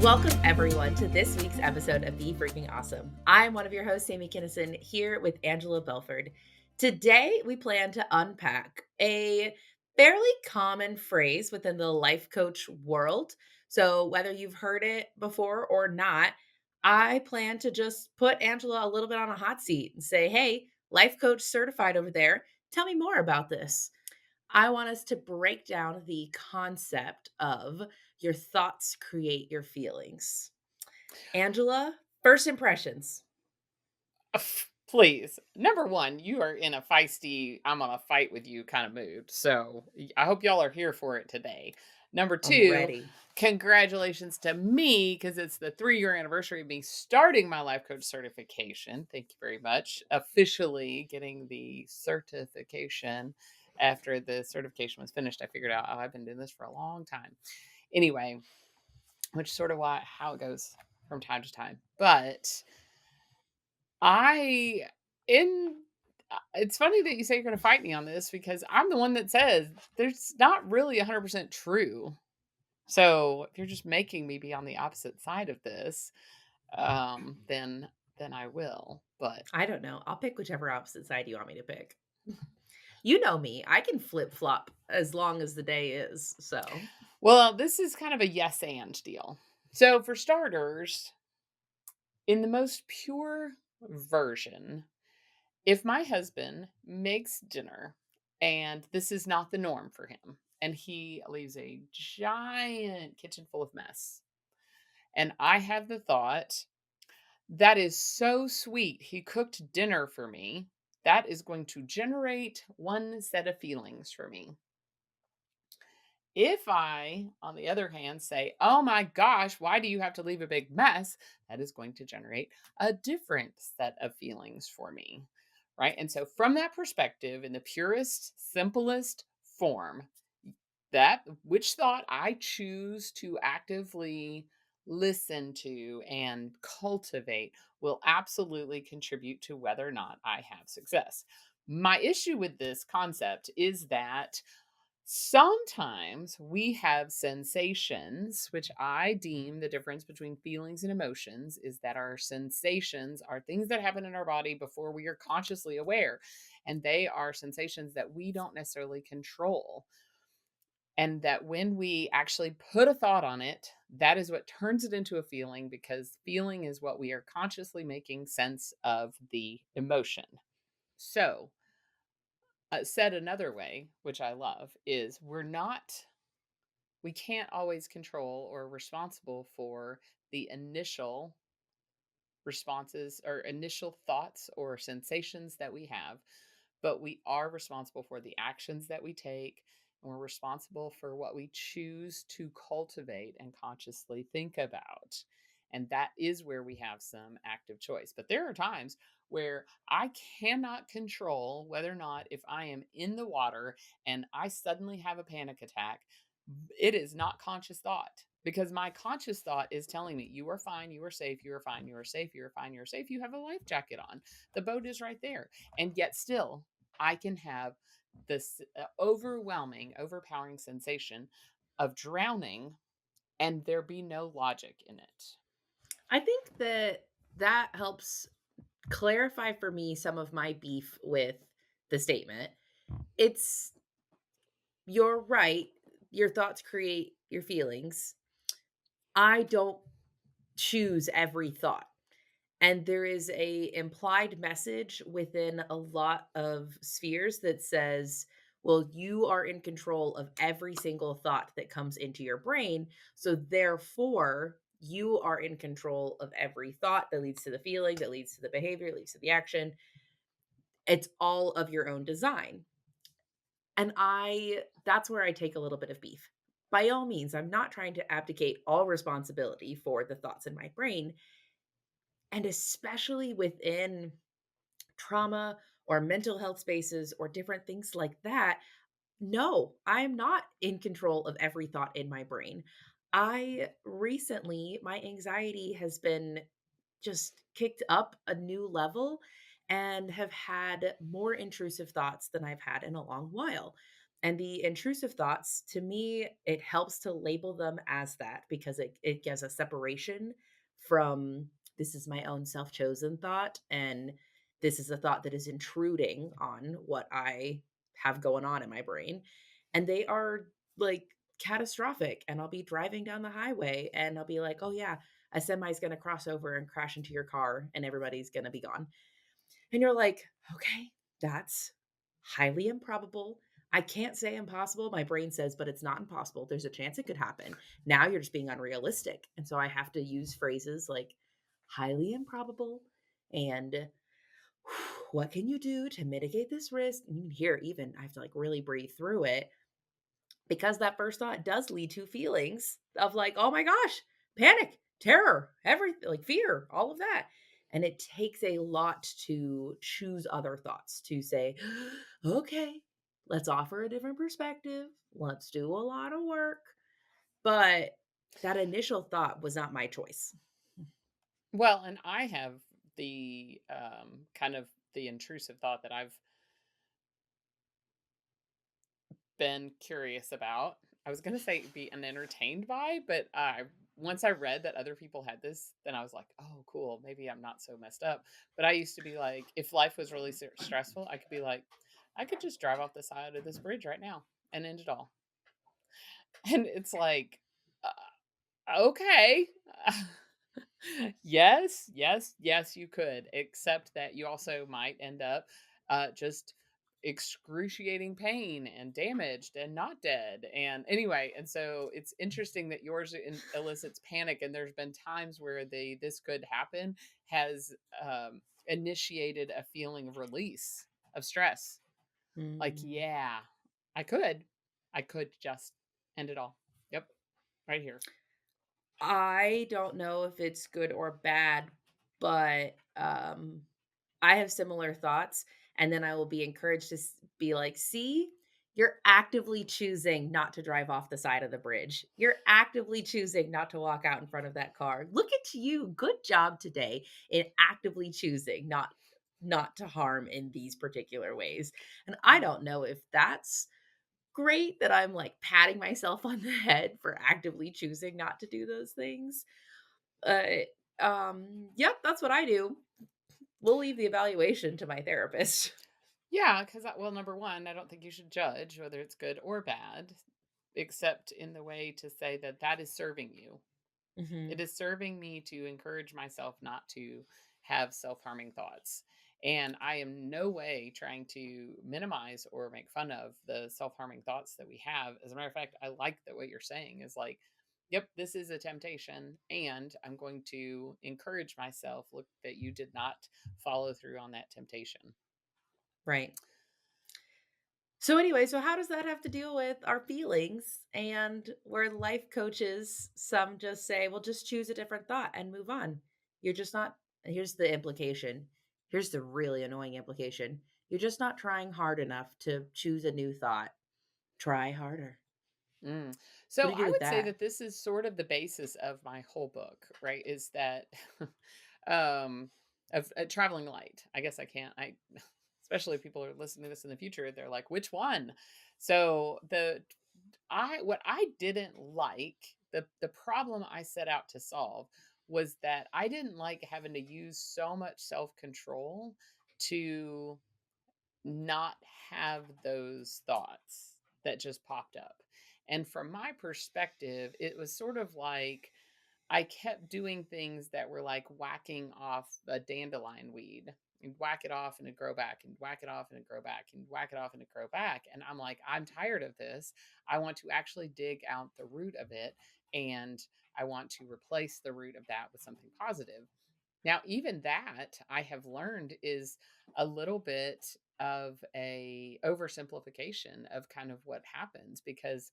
Welcome, everyone, to this week's episode of Be Freaking Awesome. I'm one of your hosts, Sami Kinnison, here with Angela Belford. Today, we plan to unpack a fairly common phrase within the life coach world. So, whether you've heard it before or not, I plan to just put Angela a little bit on a hot seat and say, hey, life coach certified over there, tell me more about this. I want us to break down the concept of your thoughts create your feelings. Angela, first impressions. Please. Number one, you are in a feisty, I'm on a fight with you kind of mood. So I hope y'all are here for it today. Number I'm two, ready. congratulations to me because it's the 3-year anniversary of me starting my life coach certification. Thank you very much. Officially getting the certification after the certification was finished. I figured out, I've been doing this for a long time. Anyway, which is sort of how it goes from time to time. But I in it's funny that you say you're gonna fight me on this because I'm the one that says there's not really 100% true. So if you're just making me be on the opposite side of this, then I will. But I don't know. I'll pick whichever opposite side you want me to pick. You know me. I can flip flop as long as the day is. So, well, this is kind of a yes and deal. So for starters, in the most pure version, if my husband makes dinner and this is not the norm for him, and he leaves a giant kitchen full of mess, and I have the thought, that is so sweet. He cooked dinner for me. That is going to generate one set of feelings for me. If I, on the other hand, say, oh my gosh, why do you have to leave a big mess? That is going to generate a different set of feelings for me. Right. And so, from that perspective, in the purest, simplest form, that which thought I choose to actively listen to and cultivate will absolutely contribute to whether or not I have success. My issue with this concept is that sometimes we have sensations, which I deem the difference between feelings and emotions is that our sensations are things that happen in our body before we are consciously aware. And they are sensations that we don't necessarily control. And that when we actually put a thought on it, that is what turns it into a feeling because feeling is what we are consciously making sense of the emotion. So, said another way, which I love, is we can't always control or responsible for the initial responses or initial thoughts or sensations that we have, but we are responsible for the actions that we take. And we're responsible for what we choose to cultivate and consciously think about. And that is where we have some active choice. But there are times where I cannot control whether or not if I am in the water and I suddenly have a panic attack, it is not conscious thought because my conscious thought is telling me you are fine, you are safe, you are fine, you are safe, you are fine, you're safe, you have a life jacket on, the boat is right there. And yet still I can have this overwhelming, overpowering sensation of drowning and there be no logic in it. I think that that helps clarify for me some of my beef with the statement. It's You're right. Your thoughts create your feelings. I don't choose every thought. And there is a implied message within a lot of spheres that says, well, you are in control of every single thought that comes into your brain. So therefore, you are in control of every thought that leads to the feeling, that leads to the behavior, leads to the action. It's all of your own design. And that's where I take a little bit of beef. By all means, I'm not trying to abdicate all responsibility for the thoughts in my brain. And especially within trauma or mental health spaces or different things like that, no, I'm not in control of every thought in my brain. My anxiety has been just kicked up a new level and have had more intrusive thoughts than I've had in a long while. And the intrusive thoughts, to me, it helps to label them as that because it gives a separation from this is my own self-chosen thought and this is a thought that is intruding on what I have going on in my brain. And they are like catastrophic. And I'll be driving down the highway and I'll be like, oh yeah, a semi is going to cross over and crash into your car and everybody's going to be gone. And you're like, okay, that's highly improbable. I can't say impossible. My brain says, but it's not impossible. There's a chance it could happen. Now you're just being unrealistic. And so I have to use phrases like highly improbable and what can you do to mitigate this risk? And you can hear even I have to like really breathe through it because that first thought does lead to feelings of like, "Oh my gosh, panic, terror, everything, like fear, all of that." And it takes a lot to choose other thoughts to say, "Okay, let's offer a different perspective. Let's do a lot of work." But that initial thought was not my choice. Well, and I have the kind of the intrusive thought that I've been curious about. I was gonna say be entertained by, but once I read that other people had this, then I was like, "Oh, cool. Maybe I'm not so messed up." But I used to be like, if life was really stressful, I could be like, I could just drive off the side of this bridge right now and end it all. And it's like, okay. Yes, yes, yes, you could, except that you also might end up just excruciating pain and damaged and not dead. And anyway, and so it's interesting that yours elicits panic. And there's been times where the this could happen has initiated a feeling of release of stress. Like, Mm. yeah, I could just end it all. Yep, right here. I don't know if it's good or bad, but, I have similar thoughts, and then I will be encouraged to be like, "See, you're actively choosing not to drive off the side of the bridge. You're actively choosing not to walk out in front of that car. Look at you. Good job today in actively choosing not to harm in these particular ways." And I Mm. don't know if that's great that I'm, like, patting myself on the head for actively choosing not to do those things. Uh, yep, that's what I do. We'll leave the evaluation to my therapist. Yeah, because well, number one, I don't think you should judge whether it's good or bad, except in the way to say that that is serving you. It Mhm. is serving me to encourage myself not to have self harming thoughts. And I am no way trying to minimize or make fun of the self harming thoughts that we have. As a matter of fact, I like that what you're saying is like, yep, this is a temptation. And I'm going to encourage myself, look, that you did not follow through on that temptation. Right. So anyway, so how does that have to deal with our feelings and where life coaches, some just say, "Well, just choose a different thought and move on." You're just not here's the implication. Here's the really annoying implication. You're just not trying hard enough to choose a new thought. Try harder. Mm. What So do you do I with would say that? that this is sort of the basis of my whole book, right? Is that um of traveling light. I guess I can't. I especially if people are listening to this in the future, they're like, which one? So the I what I didn't like, the problem I set out to solve was that I didn't like having to use so much self-control to not have those thoughts that just popped up. And from my perspective, it was sort of like I kept doing things that were like whacking off a dandelion weed. And whack it off and it grow back and whack it off and it grow back and whack it off and it grow back. And I'm like, I'm tired of this. I want to actually dig out the root of it and I want to replace the root of that with something positive. Now, even that I have learned is a little bit of a oversimplification of kind of what happens because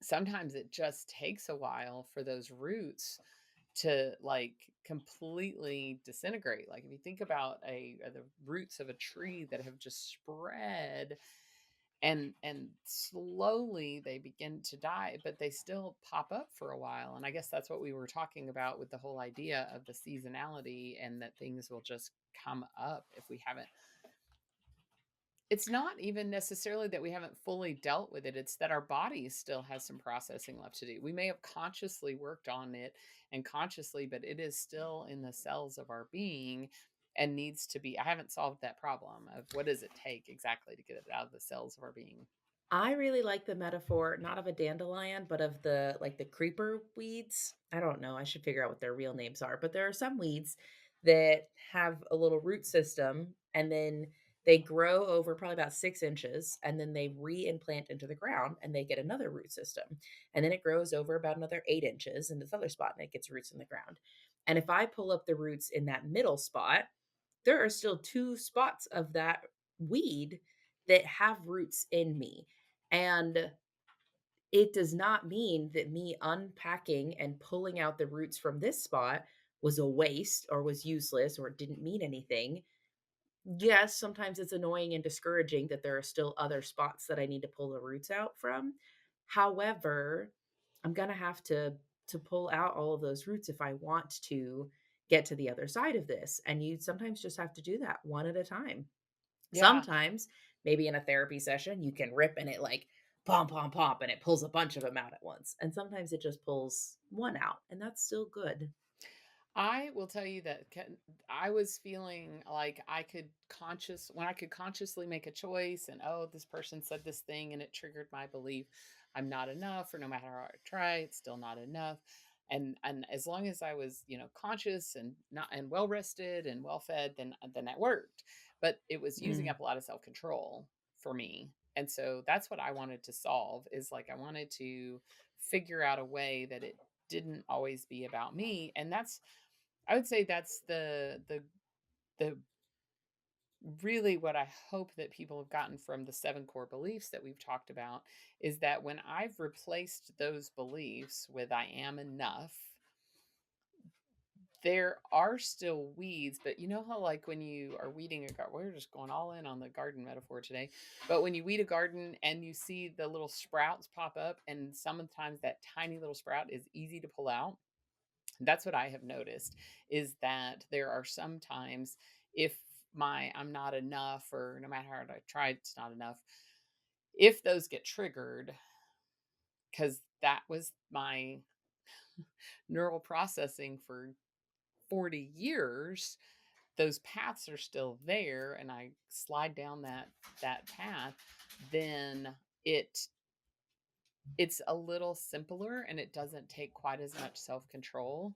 sometimes it just takes a while for those roots to like completely disintegrate. Like if you think about the roots of a tree that have just spread and slowly they begin to die, but they still pop up for a while. And I guess that's what we were talking about with the whole idea of the seasonality and that things will just come up if we haven't It's not even necessarily that we haven't fully dealt with it, it's that our body still has some processing left to do. We may have consciously worked on it and consciously, but it is still in the cells of our being and needs to be. I haven't solved that problem of what does it take exactly to get it out of the cells of our being. I really like the metaphor, not of a dandelion, but of the like the creeper weeds. I don't know. I should figure out what their real names are, but there are some weeds that have a little root system and then they grow over probably about 6 inches and then they re-implant into the ground and they get another root system. And then it grows over about another 8 inches in this other spot and it gets roots in the ground. And if I pull up the roots in that middle spot, there are still 2 spots of that weed that have roots in me. And it does not mean that me unpacking and pulling out the roots from this spot was a waste or was useless or didn't mean anything. Yes, sometimes it's annoying and discouraging that there are still other spots that I need to pull the roots out from. However, I'm gonna have to pull out all of those roots if I want to get to the other side of this. And you sometimes just have to do that one at a time. Yeah. Sometimes, maybe in a therapy session, you can rip and it like pom pom pom and it pulls a bunch of them out at once. And sometimes it just pulls one out, and that's still good. I will tell you that I was feeling like when I could consciously make a choice and, oh, this person said this thing and it triggered my belief I'm not enough, or no matter how I try, it's still not enough. And as long as I was, conscious and not and well rested and well fed, then that worked. But it was using Mm. up a lot of self-control for me. And so that's what I wanted to solve, is like I wanted to figure out a way that it didn't always be about me. And I would say that's the really what I hope that people have gotten from the 7 core beliefs that we've talked about, is that when I've replaced those beliefs with I am enough, there are still weeds, but you know how, like, when you are weeding a garden, we're just going all in on the garden metaphor today. But when you weed a garden and you see the little sprouts pop up, and sometimes that tiny little sprout is easy to pull out. That's what I have noticed, is that there are some times, if my I'm not enough, or no matter how hard I try, it's not enough. If those get triggered, because that was my neural processing for 40 years, those paths are still there and I slide down that path, then it's a little simpler and it doesn't take quite as much self-control.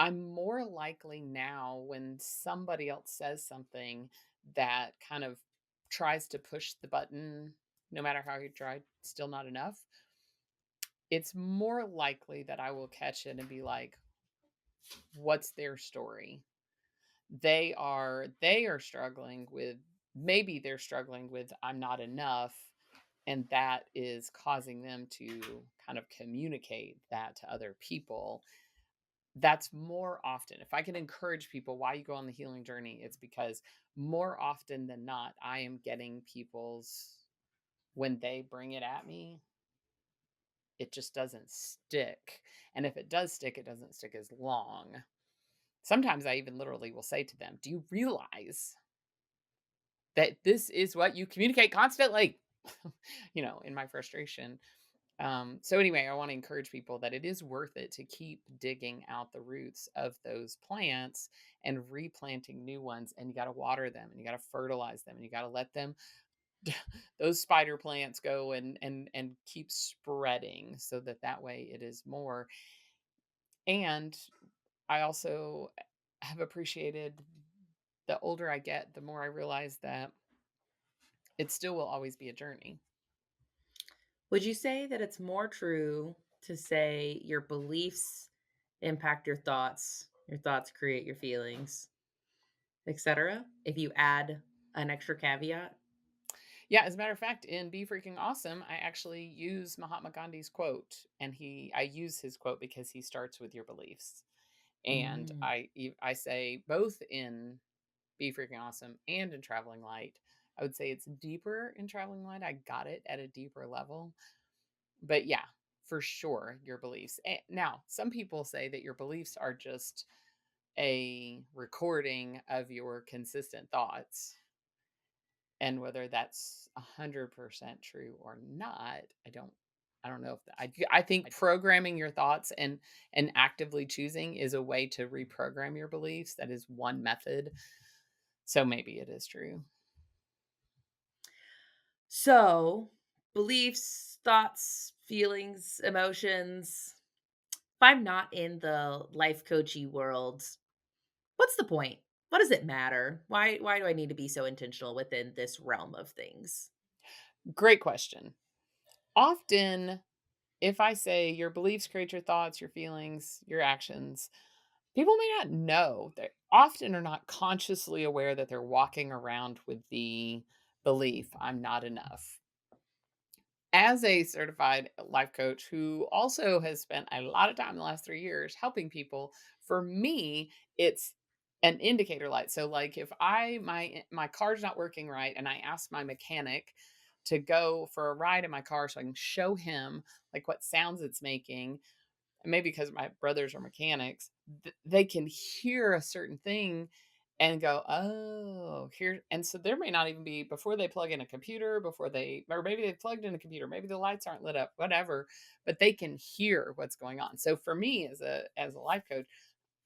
I'm more likely now, when somebody else says something that kind of tries to push the button, no matter how you try, still not enough. It's more likely that I will catch it and be like, what's their story? They are struggling with, maybe they're struggling with I'm not enough, and that is causing them to kind of communicate that to other people. That's more often, if I can encourage people why you go on the healing journey, it's because more often than not, I am getting people's, when they bring it at me, it just doesn't stick. And if it does stick, it doesn't stick as long. Sometimes I even literally will say to them, do you realize that this is what you communicate constantly? In my frustration. So anyway, I want to encourage people that it is worth it to keep digging out the roots of those plants and replanting new ones. And you got to water them and you got to fertilize them and you got to let them those spider plants go and keep spreading, so that way it is more. And I also have appreciated, the older I get, the more I realize that it still will always be a journey. Would you say that it's more true to say your beliefs impact your thoughts create your feelings, etc.? If you add an extra caveat? Yeah, as a matter of fact, in Be Freaking Awesome, I actually use Mahatma Gandhi's quote, and I use his quote because he starts with your beliefs. And Mm. I say, both in Be Freaking Awesome and in Traveling Light, I would say it's deeper in Traveling Light. I got it at a deeper level. But yeah, for sure, your beliefs. Now, some people say that your beliefs are just a recording of your consistent thoughts. And whether that's 100% true or not, I don't know if that, I think programming your thoughts and actively choosing is a way to reprogram your beliefs. That is one method. So maybe it is true. So, beliefs, thoughts, feelings, emotions. If I'm not in the life coachy world, what's the point? What does it matter? Why do I need to be so intentional within this realm of things? Great question. Often, if I say your beliefs create your thoughts, your feelings, your actions, people may not know. They often are not consciously aware that they're walking around with the belief, I'm not enough. As a certified life coach who also has spent a lot of time in the last 3 years helping people, for me, it's an indicator light. So, like, if my car's not working right, and I ask my mechanic to go for a ride in my car so I can show him like what sounds it's making, and maybe because my brothers are mechanics, they can hear a certain thing and go, "Oh, here." And so there may not even be before they plug in a computer, before they, or maybe they plugged in a computer, maybe the lights aren't lit up, whatever, but they can hear what's going on. So for me as a life coach,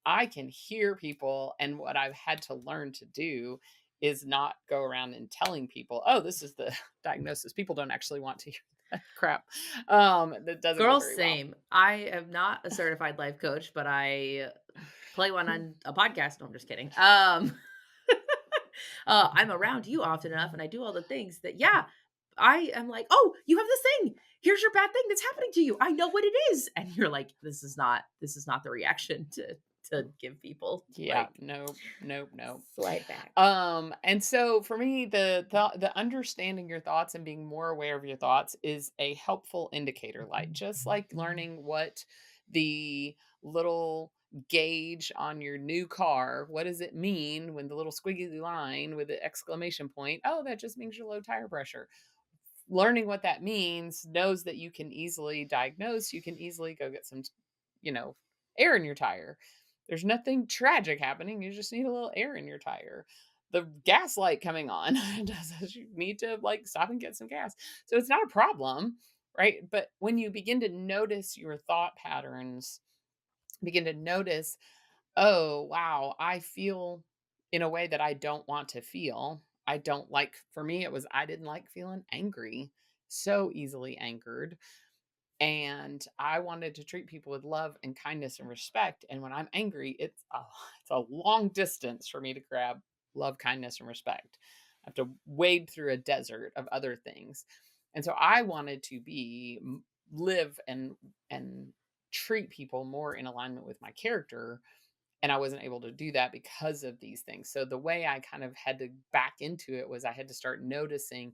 I can hear people, and what I've had to learn to do is not go around and telling people, "Oh, this is the diagnosis." People don't actually want to hear that crap. That doesn't go Girl, very well. same. I am not a certified life coach, but I play one on a podcast. No, I'm just kidding. I'm around you often enough, and I do all the things that, yeah, I am like, oh, you have this thing. Here's your bad thing that's happening to you. I know what it is, and you're like, this is not the reaction to give people Yeah, like nope, nope, nope. swipe back. And so for me, the understanding your thoughts and being more aware of your thoughts is a helpful indicator light. Just like learning what the little gauge on your new car, what does it mean when the little squiggly line with the exclamation point? Oh, that just means your low tire pressure. Learning what that means knows that you can easily diagnose, you can easily go get some, you know, air in your tire. There's nothing tragic happening. You just need a little air in your tire. The gas light coming on does you need to like stop and get some gas. So it's not a problem, right? But when you begin to notice your thought patterns, begin to notice, oh, wow, I feel in a way that I don't want to feel. I don't like, for me, it was I didn't like feeling angry, so easily angered. And I wanted to treat people with love and kindness and respect. And when I'm angry, it's a long distance for me to grab love, kindness, and respect. I have to wade through a desert of other things. And so I wanted to live and treat people more in alignment with my character, and I wasn't able to do that because of these things. So the way I kind of had to back into it was I had to start noticing,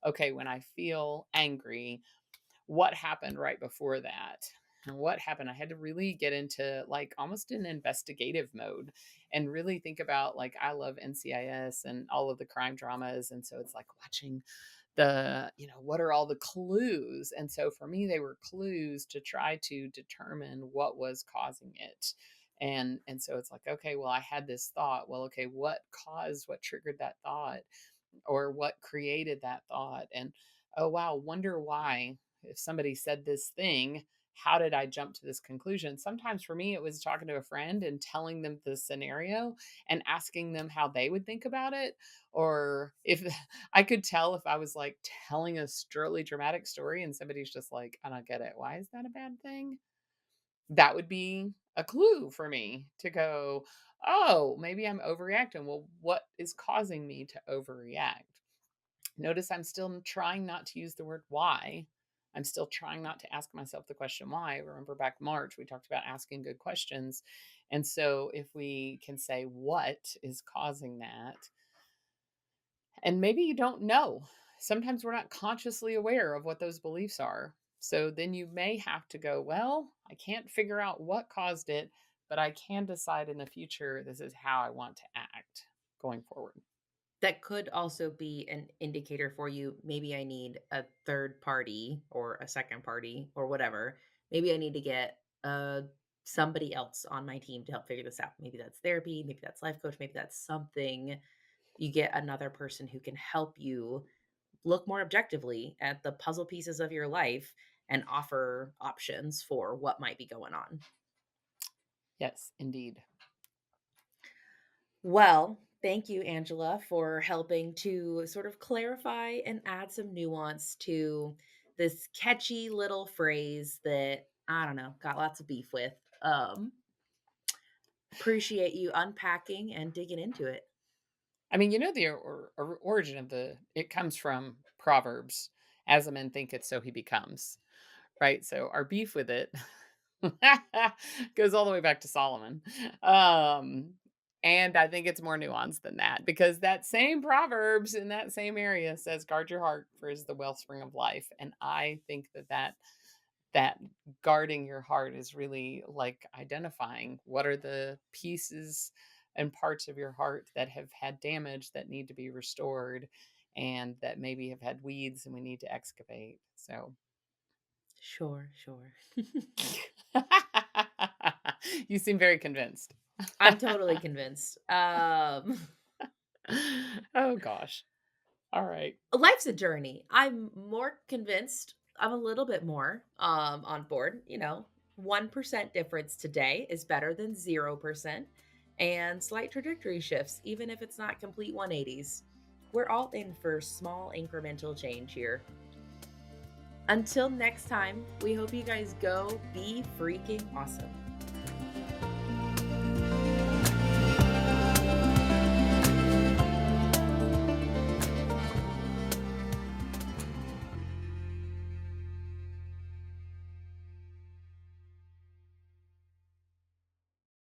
okay, when I feel angry, what happened right before that? And what happened? I had to really get into like almost an investigative mode and really think about, like, I love NCIS and all of the crime dramas. And so it's like watching what are all the clues? And so for me, they were clues to try to determine what was causing it. And so it's like, okay, well, I had this thought. Well, okay, what triggered that thought? Or what created that thought? And oh wow, wonder why, if somebody said this thing, how did I jump to this conclusion? Sometimes for me it was talking to a friend and telling them the scenario and asking them how they would think about it. Or if I could tell if I was like telling a really dramatic story and somebody's just like, I don't get it, why is that a bad thing? That would be a clue for me to go, oh, maybe I'm overreacting. Well, what is causing me to overreact? Notice I'm still trying not to use the word why. I'm still trying not to ask myself the question why. Remember back March, we talked about asking good questions. And so if we can say what is causing that, and maybe you don't know. Sometimes we're not consciously aware of what those beliefs are. So then you may have to go, well, I can't figure out what caused it, but I can decide in the future this is how I want to act going forward. That could also be an indicator for you. Maybe I need a third party or a second party or whatever. Maybe I need to get somebody else on my team to help figure this out. Maybe that's therapy, maybe that's life coach, maybe that's something you get another person who can help you look more objectively at the puzzle pieces of your life and offer options for what might be going on. Yes, indeed. Well, thank you, Angela, for helping to sort of clarify and add some nuance to this catchy little phrase that I don't know, got lots of beef with. Appreciate you unpacking and digging into it. I mean, the origin of it comes from Proverbs. As a man thinketh, so he becomes. Right? So our beef with it goes all the way back to Solomon. Um, and I think it's more nuanced than that because that same Proverbs in that same area says, guard your heart, for it is the wellspring of life. And I think that guarding your heart is really like identifying what are the pieces and parts of your heart that have had damage that need to be restored and that maybe have had weeds and we need to excavate. So Sure, sure. you seem very convinced. I'm totally convinced. Oh gosh. All right. Life's a journey. I'm more convinced. I'm a little bit more on board. 1% difference today is better than 0%, and slight trajectory shifts, even if it's not complete 180s. We're all in for small incremental change here. Until next time, we hope you guys go be freaking awesome.